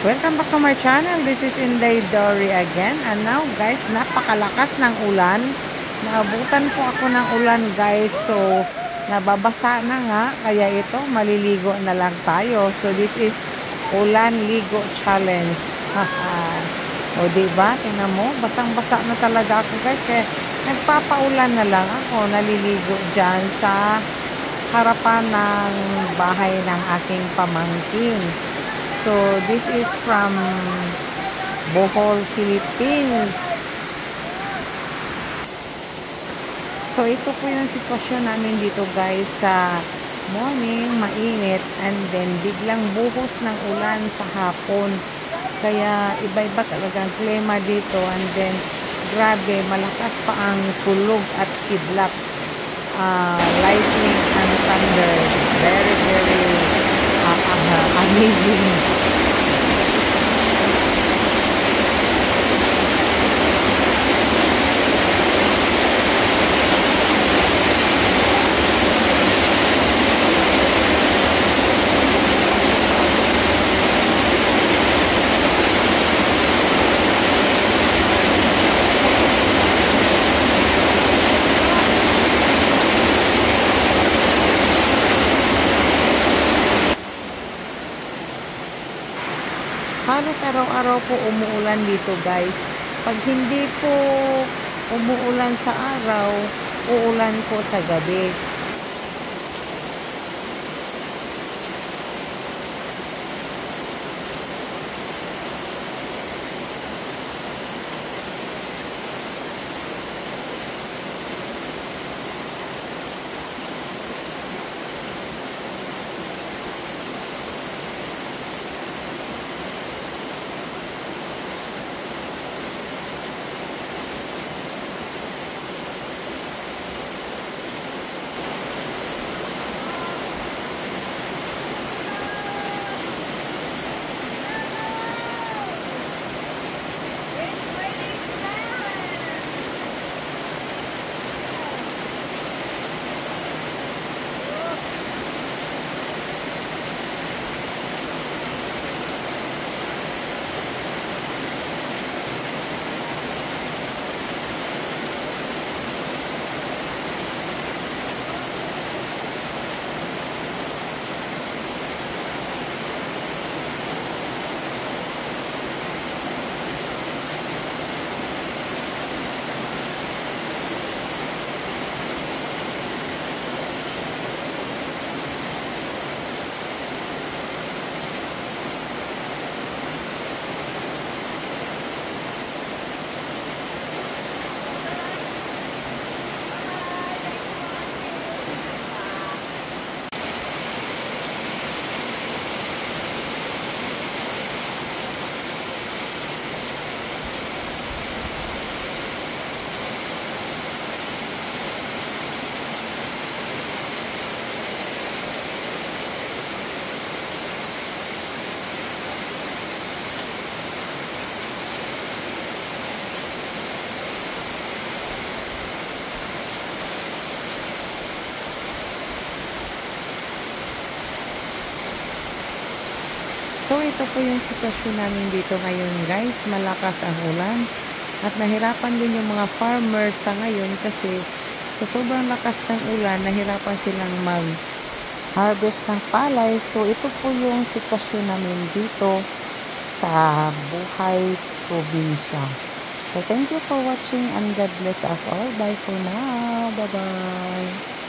Welcome back to my channel. This is Inday Dory again. And now guys, napakalakas ng ulan. Naabutan po ako ng ulan guys. So, nababasa na nga. Kaya ito, maliligo na lang tayo. So, this is Ulan Ligo Challenge. O diba? Tingnan mo, basang-basa na talaga ako guys. Kaya nagpapaulan na lang ako. Naliligo dyan sa harapan ng bahay ng aking pamangkin. So, this is from Bohol, Philippines. So, ito po yung sitwasyon namin dito guys sa morning, mainit, and then biglang buhos ng ulan sa hapon. Kaya, iba-iba talaga ang klima dito, and then, grabe, malakas pa ang kulog at kidlat. Lightning and thunder. Very, very amazing. Halos araw-araw po umuulan dito guys. Pag hindi po umuulan sa araw, uulan po sa gabi. So, ito po yung sitwasyon namin dito ngayon guys. Malakas ang ulan. At nahirapan din yung mga farmers sa ngayon kasi sa sobrang lakas ng ulan, nahirapan silang mag-harvest ng palay. So, ito po yung sitwasyon namin dito sa Buhay Probinsya. So, thank you for watching and God bless us all. Bye for now. Bye-bye.